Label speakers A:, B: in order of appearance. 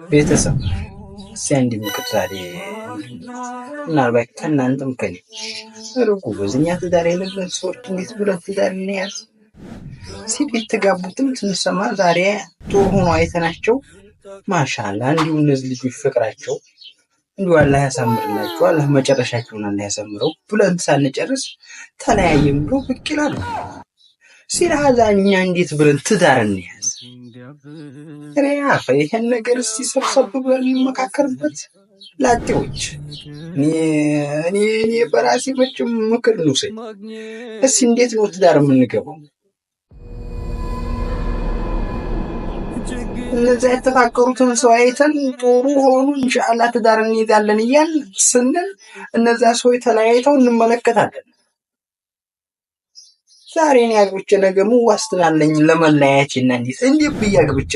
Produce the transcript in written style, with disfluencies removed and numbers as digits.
A: ቤተሰብ እስኪ አንድ ምክር ዛሬ ምናልባት ከእናንተም ከኔ ርቁ በዝኛ ትዳር የሌለን ሰዎች እንዴት ብለን ትዳር እንያዝ? ሲል የተጋቡትም ስንሰማ ዛሬ ጥሩ ሆኖ አይተናቸው ማሻአላ እንዲሁ እነዚህ ልጆች ፍቅራቸው እንዲሁ አላህ ያሳምርላቸው፣ አላህ መጨረሻቸውን አላህ ያሳምረው ብለን ሳንጨርስ ተለያየም ብሎ ብቅ ይላሉ። ሲራዛኛ እንዴት ብለን ትዳር እንያዝ? ሪያፈ ይሄን ነገር እስቲ ሰብሰብ ብለን እንመካከርበት። ላጤዎች እኔ በራሴ መቼም ምክር ልውሰድ እስቲ እንዴት ነው ትዳር የምንገባው? እነዚያ የተፋቀሩትን ሰው አይተን ጥሩ ሆኑ ኢንሻአላህ ትዳር እንይዛለን እያልን ስንል እነዚያ ሰዎች ተለያይተው እንመለከታለን። ዛሬ እኔ አግብቼ ነገ ምን ዋስትና አለኝ ለመለያየትና እንዴት ብዬ አግብቼ